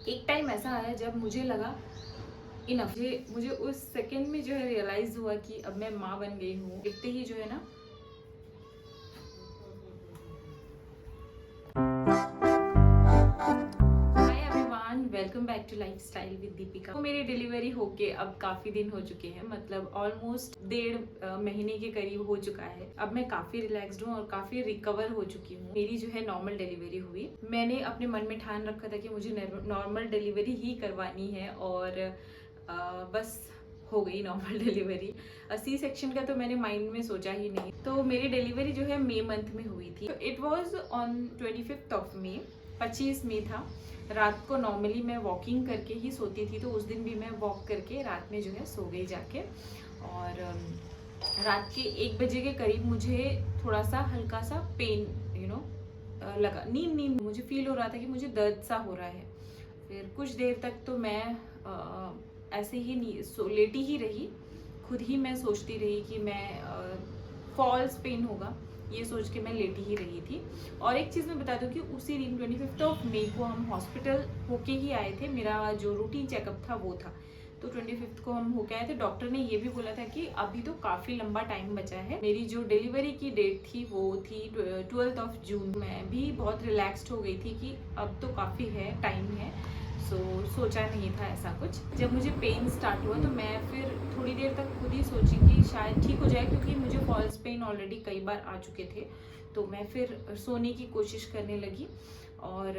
एक टाइम ऐसा आया जब मुझे लगा इनफ। मुझे उस सेकंड में जो है रियलाइज हुआ कि अब मैं माँ बन गई हूँ। देखते ही जो है ना, welcome back to lifestyle with Deepika. तो मेरी डिलीवरी होके अब काफी दिन हो चुके हैं, मतलब ऑलमोस्ट 1.5 महीने के करीब हो चुका है। अब मैं काफी रिलैक्स्ड हूँ और काफी रिकवर हो चुकी हूँ। मेरी जो है नॉर्मल डिलीवरी हुई। मैंने अपने मन में ठान रखा था कि मुझे नॉर्मल डिलीवरी ही करवानी है और बस हो गई नॉर्मल डिलीवरी। सी सेक्शन का तो मैंने माइंड में सोचा ही नहीं। तो मेरी डिलीवरी जो है मई मंथ में हुई थी। It was on 25th of May, 25 मई था। रात को नॉर्मली मैं वॉकिंग करके ही सोती थी, तो उस दिन भी मैं वॉक करके रात में जो है सो गई जाके। और रात के 1 बजे के करीब मुझे थोड़ा सा हल्का सा पेन लगा। नींद मुझे फील हो रहा था कि मुझे दर्द सा हो रहा है। फिर कुछ देर तक तो मैं ऐसे ही लेटी ही रही। खुद ही मैं सोचती रही कि मैं फॉल्स पेन होगा, ये सोच के मैं लेटी ही रही थी। और एक चीज़ मैं बता दूं कि उसी दिन 25th ऑफ मई को हम हॉस्पिटल होके ही आए थे। मेरा जो रूटीन चेकअप था वो था, तो 25th को हम होके आए थे। डॉक्टर ने ये भी बोला था कि अभी तो काफ़ी लंबा टाइम बचा है। मेरी जो डिलीवरी की डेट थी वो थी 12th ऑफ जून। मैं भी बहुत रिलैक्स्ड हो गई थी कि अब तो काफ़ी है, टाइम है। सोचा नहीं था ऐसा कुछ। जब मुझे पेन स्टार्ट हुआ तो मैं फिर थोड़ी देर तक खुद ही सोची कि शायद ठीक हो जाए, क्योंकि मुझे फॉल्स पेन ऑलरेडी कई बार आ चुके थे। तो मैं फिर सोने की कोशिश करने लगी और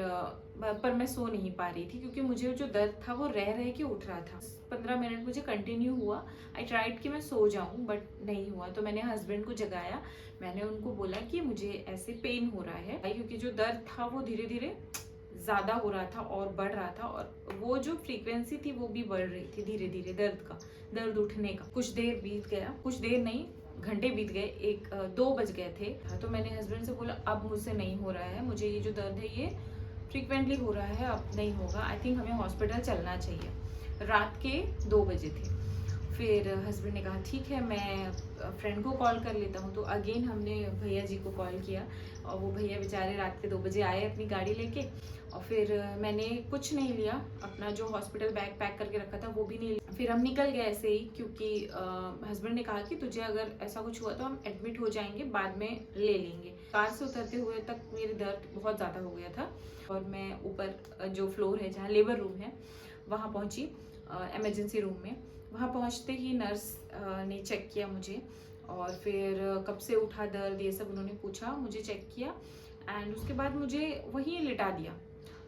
पर मैं सो नहीं पा रही थी, क्योंकि मुझे जो दर्द था वो रह रह के उठ रहा था। 15 मिनट मुझे कंटिन्यू हुआ। आई ट्राइड कि मैं सो जाऊं, बट नहीं हुआ। तो मैंने हस्बैंड को जगाया। मैंने उनको बोला कि मुझे ऐसे पेन हो रहा है, क्योंकि जो दर्द था वो धीरे धीरे ज्यादा हो रहा था और बढ़ रहा था, और वो जो फ्रीक्वेंसी थी वो भी बढ़ रही थी धीरे धीरे, दर्द उठने का। कुछ देर बीत गया, कुछ देर नहीं, घंटे बीत गए, 2 बज गए थे। तो मैंने हस्बैंड से बोला अब मुझसे नहीं हो रहा है, मुझे ये जो दर्द है ये फ्रीक्वेंटली हो रहा है, अब नहीं होगा, आई थिंक हमें हॉस्पिटल चलना चाहिए। रात के 2 बजे थे। फिर हस्बैंड ने कहा ठीक है, मैं फ्रेंड को कॉल कर लेता हूँ। तो अगेन हमने भैया जी को कॉल किया, और वो भैया बेचारे रात के 2 बजे आए अपनी गाड़ी लेके। और फिर मैंने कुछ नहीं लिया, अपना जो हॉस्पिटल बैग पैक करके रखा था वो भी नहीं लिया। फिर हम निकल गए ऐसे ही, क्योंकि हस्बैंड ने कहा कि तुझे अगर ऐसा कुछ हुआ तो हम एडमिट हो जाएंगे, बाद में ले लेंगे। कार से उतरते हुए तक मेरे दर्द बहुत ज़्यादा हो गया था, और मैं ऊपर जो फ्लोर है जहाँ लेबर रूम है वहाँ पहुँची, इमरजेंसी रूम में। वहाँ पहुँचते ही नर्स ने चेक किया मुझे, और फिर कब से उठा दर्द ये सब उन्होंने पूछा, मुझे चेक किया, एंड उसके बाद मुझे वहीं लिटा दिया।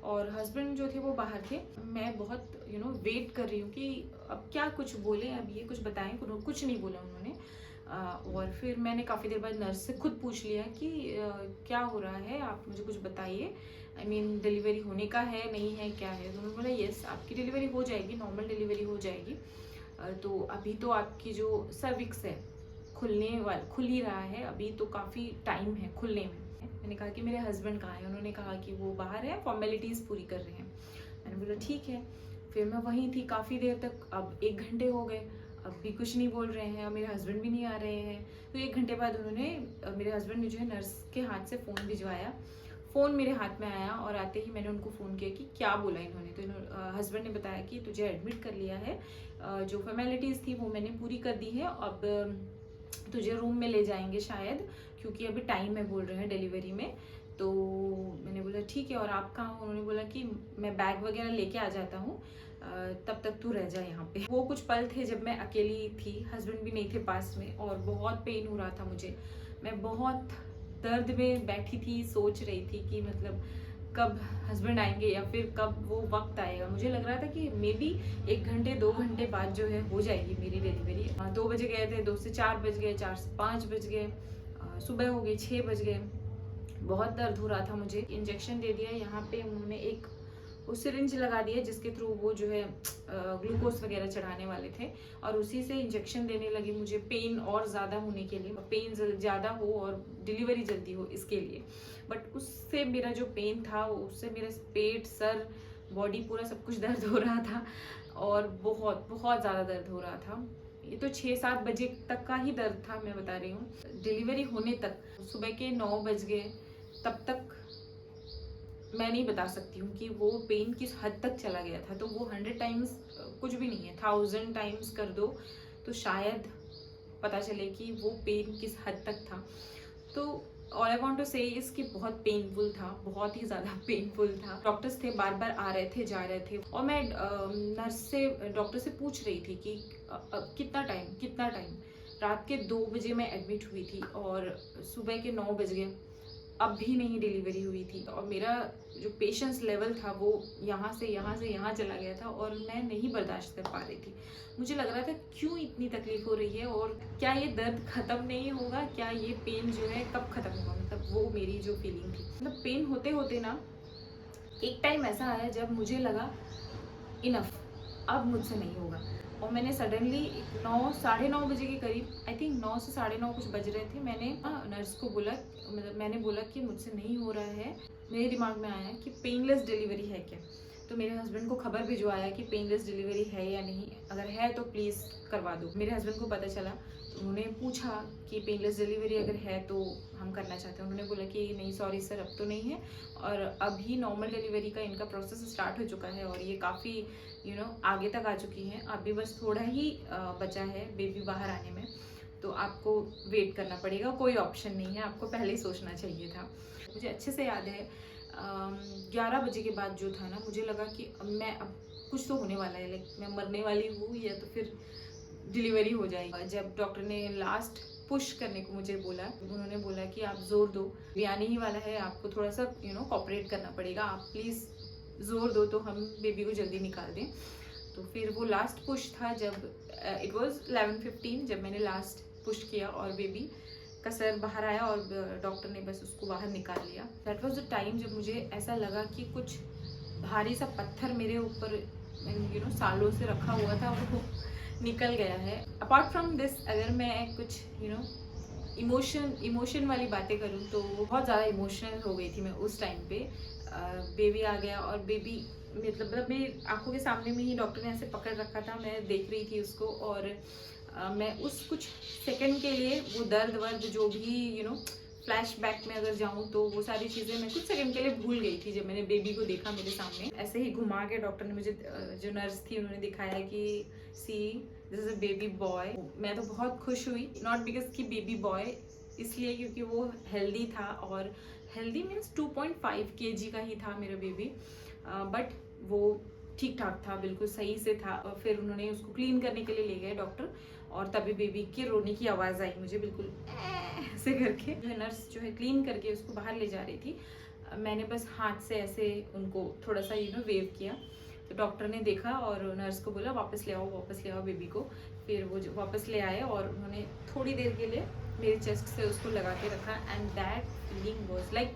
और हस्बैंड जो थे वो बाहर थे। मैं बहुत वेट कर रही हूँ कि अब क्या कुछ बोले, अब ये कुछ बताएं। कुछ नहीं बोला उन्होंने। और फिर मैंने काफ़ी देर बाद नर्स से खुद पूछ लिया कि क्या हो रहा है, आप मुझे कुछ बताइए। आई मीन डिलीवरी होने का है, नहीं है, क्या है। तो उन्होंने बोला यस, आपकी डिलीवरी हो जाएगी, नॉर्मल डिलीवरी हो जाएगी। तो अभी तो आपकी जो सर्विक्स है खुल ही रहा है, अभी तो काफ़ी टाइम है खुलने में। मैंने कहा कि मेरे हस्बैंड कहाँ हैं। उन्होंने कहा कि वो बाहर है, फॉर्मेलिटीज़ पूरी कर रहे हैं। मैंने बोला ठीक है। फिर मैं वहीं थी काफ़ी देर तक। अब 1 घंटे हो गए, अब भी कुछ नहीं बोल रहे हैं, और मेरे हस्बैंड भी नहीं आ रहे हैं। तो 1 घंटे बाद मेरे हस्बैंड ने जो है नर्स के हाथ से फ़ोन भिजवाया। फ़ोन मेरे हाथ में आया, और आते ही मैंने उनको फ़ोन किया कि क्या बोला इन्होंने। तो हस्बैंड ने बताया कि तुझे एडमिट कर लिया है, जो फॉर्मेलिटीज़ थी वो मैंने पूरी कर दी है, अब तुझे रूम में ले जाएंगे शायद, क्योंकि अभी टाइम है बोल रहे हैं डिलीवरी में। तो मैंने बोला ठीक है, और आप कहाँ हो। उन्होंने बोला कि मैं बैग वगैरह लेके आ जाता हूँ, तब तक तू रह जा यहाँ पे। वो कुछ पल थे जब मैं अकेली थी, हस्बैंड भी नहीं थे पास में, और बहुत पेन हो रहा था मुझे। मैं बहुत दर्द में बैठी थी, सोच रही थी कि मतलब कब हस्बैंड आएंगे, या फिर कब वो वक्त आएगा। मुझे लग रहा था कि मे बी 1 घंटे 2 घंटे बाद जो है हो जाएगी मेरी डिलीवरी। 2 बजे गए थे, 2 से 4 बज गए, 4 से 5 बज गए, सुबह हो गई 6 बज गए। बहुत दर्द हो रहा था मुझे। इंजेक्शन दे दिया यहाँ पे उन्होंने, एक वो सिरिंज लगा दिया जिसके थ्रू वो जो है ग्लूकोज वगैरह चढ़ाने वाले थे, और उसी से इंजेक्शन देने लगी मुझे, पेन और ज़्यादा होने के लिए, पेन ज़्यादा हो और डिलीवरी जल्दी हो इसके लिए। बट उससे मेरा जो पेन था, उससे मेरा पेट, सर, बॉडी पूरा सब कुछ दर्द हो रहा था, और बहुत बहुत ज़्यादा दर्द हो रहा था। ये तो 6-7 बजे तक का ही दर्द था, मैं बता रही हूँ। डिलीवरी होने तक सुबह के 9 बज गए, तब तक मैं नहीं बता सकती हूँ कि वो पेन किस हद तक चला गया था। तो वो 100 टाइम्स कुछ भी नहीं है, 1000 टाइम्स कर दो तो शायद पता चले कि वो पेन किस हद तक था। तो ऑल आई वॉन्ट टू से इज कि बहुत पेनफुल था, बहुत ही ज़्यादा पेनफुल था। डॉक्टर्स थे, बार बार आ रहे थे, जा रहे थे, और मैं नर्स से, डॉक्टर से पूछ रही थी कि कितना टाइम, कितना टाइम। रात के 2 बजे मैं एडमिट हुई थी और सुबह के 9 बज गए, अब भी नहीं डिलीवरी हुई थी। और मेरा जो पेशेंस लेवल था वो यहाँ से यहाँ चला गया था और मैं नहीं बर्दाश्त कर पा रही थी। मुझे लग रहा था क्यों इतनी तकलीफ हो रही है और क्या ये दर्द ख़त्म नहीं होगा, क्या ये पेन जो है कब ख़त्म होगा। मतलब वो मेरी जो फीलिंग थी, मतलब पेन होते होते ना एक टाइम ऐसा आया जब मुझे लगा इनफ, अब मुझसे नहीं होगा। और मैंने सडनली 9 साढ़े 9 बजे के करीब, आई थिंक 9 से साढ़े 9 कुछ बज रहे थे, मैंने नर्स को बोला, मतलब मैंने बोला कि मुझसे नहीं हो रहा है। मेरे दिमाग में आया कि पेनलेस डिलीवरी है क्या। तो मेरे हस्बैंड को खबर भिजवाया कि पेनलेस डिलीवरी है या नहीं, अगर है तो प्लीज़ करवा दो। मेरे हस्बैंड को पता चला तो उन्होंने पूछा कि पेनलेस डिलीवरी अगर है तो हम करना चाहते हैं। उन्होंने बोला कि नहीं सॉरी सर, अब तो नहीं है, और अभी नॉर्मल डिलीवरी का इनका प्रोसेस स्टार्ट हो चुका है और ये काफ़ी आगे तक आ चुकी हैं। अभी बस थोड़ा ही बचा है बेबी बाहर आने में, तो आपको वेट करना पड़ेगा, कोई ऑप्शन नहीं है, आपको पहले ही सोचना चाहिए था। मुझे अच्छे से याद है 11 बजे के बाद जो था ना, मुझे लगा कि अब कुछ तो होने वाला है, लाइक मैं मरने वाली हूँ या तो फिर डिलीवरी हो जाएगी। जब डॉक्टर ने लास्ट पुश करने को मुझे बोला, उन्होंने बोला कि आप जोर दो, भी आने ही वाला है, आपको थोड़ा सा कोऑपरेट करना पड़ेगा, आप प्लीज़ जोर दो तो हम बेबी को जल्दी निकाल दें। तो फिर वो लास्ट पुश था जब इट वाज 11:15 जब मैंने लास्ट पुश किया और बेबी का सर बाहर आया और डॉक्टर ने बस उसको बाहर निकाल लिया। दैट वाज द टाइम जब मुझे ऐसा लगा कि कुछ भारी सा पत्थर मेरे ऊपर सालों से रखा हुआ था वो निकल गया है। अपार्ट फ्रॉम दिस, अगर मैं कुछ इमोशन वाली बातें करूँ तो बहुत ज़्यादा इमोशनल हो गई थी मैं उस टाइम पे। बेबी आ गया और बेबी मतलब मेरी आंखों के सामने में ही डॉक्टर ने ऐसे पकड़ रखा था, मैं देख रही थी उसको, और मैं उस कुछ सेकंड के लिए वो दर्द वर्द जो भी फ्लैशबैक में अगर जाऊँ तो वो सारी चीज़ें मैं कुछ सेकंड के लिए भूल गई थी जब मैंने बेबी को देखा मेरे सामने। ऐसे ही घुमा के डॉक्टर ने मुझे, जो नर्स थी उन्होंने दिखाया कि see this is a baby boy. मैं तो बहुत खुश हुई, नॉट बिकॉज कि बेबी बॉय, इसलिए क्योंकि वो हेल्दी था, और हेल्दी मीन्स 2.5 kg का ही था मेरा बेबी, बट वो ठीक ठाक था, बिल्कुल सही से था। और फिर उन्होंने उसको क्लीन करने के लिए ले गए डॉक्टर, और तभी बेबी के रोने की आवाज़ आई मुझे, बिल्कुल ऐसे करके। जो है नर्स जो है क्लीन करके उसको बाहर ले जा रही थी, मैंने बस हाथ से ऐसे उनको थोड़ा सा वेव किया, तो डॉक्टर ने देखा और नर्स को बोला वापस ले आओ बेबी को। फिर वो जो वापस ले आए और उन्होंने थोड़ी देर के लिए मेरे चेस्ट से उसको लगा के रखा, and that feeling was like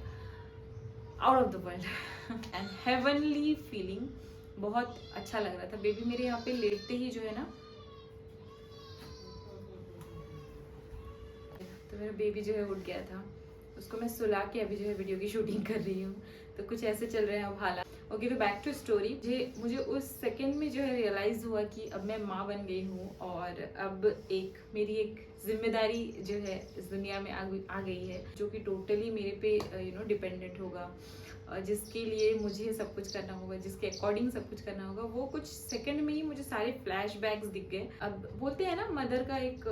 out of the world and heavenly feeling. बहुत अच्छा लग रहा था। बेबी मेरे यहाँ पे लेटते ही जो है ना, तो मेरा बेबी जो है उठ गया था, उसको मैं सुला के अभी जो है वीडियो की शूटिंग कर रही हूँ। तो कुछ ऐसे चल रहे हैं अब हालात। ओके, तो बैक टू स्टोरी। मुझे उस सेकंड में जो है रियलाइज़ हुआ कि अब मैं माँ बन गई हूँ, और अब मेरी एक जिम्मेदारी जो है इस दुनिया में आ गई है, जो कि टोटली मेरे पे डिपेंडेंट होगा, जिसके लिए मुझे सब कुछ करना होगा, जिसके अकॉर्डिंग सब कुछ करना होगा। वो कुछ सेकंड में ही मुझे सारे फ्लैशबैक्स दिख गए। अब बोलते हैं ना, मदर का एक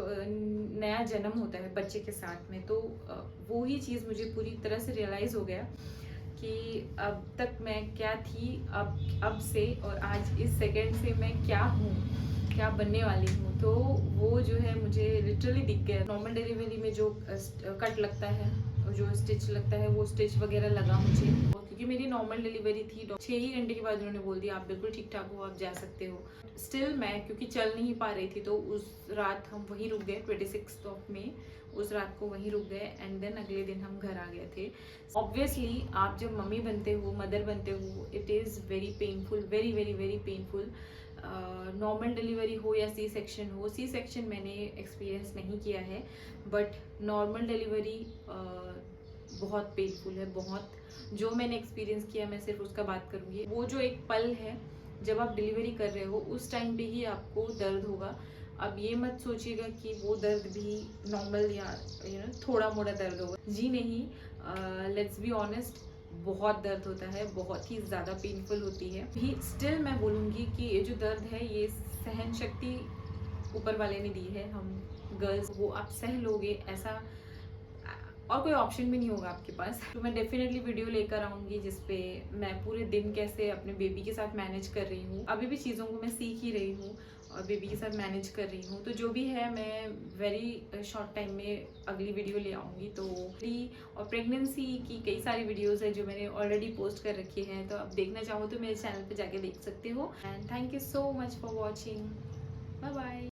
नया जन्म होता है बच्चे के साथ में, तो वो ही चीज़ मुझे पूरी तरह से रियलाइज़ हो गया कि अब तक मैं क्या थी, अब से और आज इस सेकंड से मैं क्या हूँ, क्या बनने वाली हूँ। तो वो जो है मुझे लिटरली दिख गया। नॉर्मल डिलीवरी में जो कट लगता है, जो स्टिच लगता है, वो स्टिच वगैरह लगा मुझे, क्योंकि मेरी नॉर्मल डिलीवरी थी। 6 ही घंटे के बाद उन्होंने बोल दिया आप बिल्कुल ठीक ठाक हो, आप जा सकते हो। स्टिल मैं क्योंकि चल नहीं पा रही थी, तो उस रात हम वहीं रुक गए, 26 मई उस रात को वहीं रुक गए, एंड देन अगले दिन हम घर आ गए थे। ऑब्वियसली आप जब मम्मी बनते हो, मदर बनते हो, it is very painful, very very very painful. Normal delivery हो या सी सेक्शन हो, सी सेक्शन मैंने एक्सपीरियंस नहीं किया है, बट नॉर्मल डिलीवरी बहुत पेनफुल है, बहुत। जो मैंने एक्सपीरियंस किया मैं सिर्फ उसका बात करूँगी। वो जो एक पल है जब आप डिलीवरी कर रहे हो, उस टाइम पे ही आपको दर्द होगा। अब ये मत सोचिएगा कि वो दर्द भी नॉर्मल या थोड़ा मोड़ा दर्द होगा, जी नहीं। लेट्स बी ऑनेस्ट, बहुत दर्द होता है, बहुत ही ज़्यादा पेनफुल होती है। भी स्टिल मैं बोलूँगी कि ये जो दर्द है ये सहन शक्ति ऊपर वाले ने दी है। हम गर्ल्स वो आप सह लोगे, ऐसा और कोई ऑप्शन भी नहीं होगा आपके पास। तो मैं डेफिनेटली वीडियो लेकर आऊँगी जिसपे मैं पूरे दिन कैसे अपने बेबी के साथ मैनेज कर रही हूँ। अभी भी चीज़ों को मैं सीख ही रही हूँ और बेबी के साथ मैनेज कर रही हूँ। तो जो भी है मैं वेरी शॉर्ट टाइम में अगली वीडियो ले आऊँगी। तो और प्रेगनेंसी की कई सारी वीडियोज़ है जो मैंने ऑलरेडी पोस्ट कर रखी हैं, तो आप देखना चाहो तो मेरे चैनल पर जाके देख सकते हो। And thank you so much for watching. Bye bye.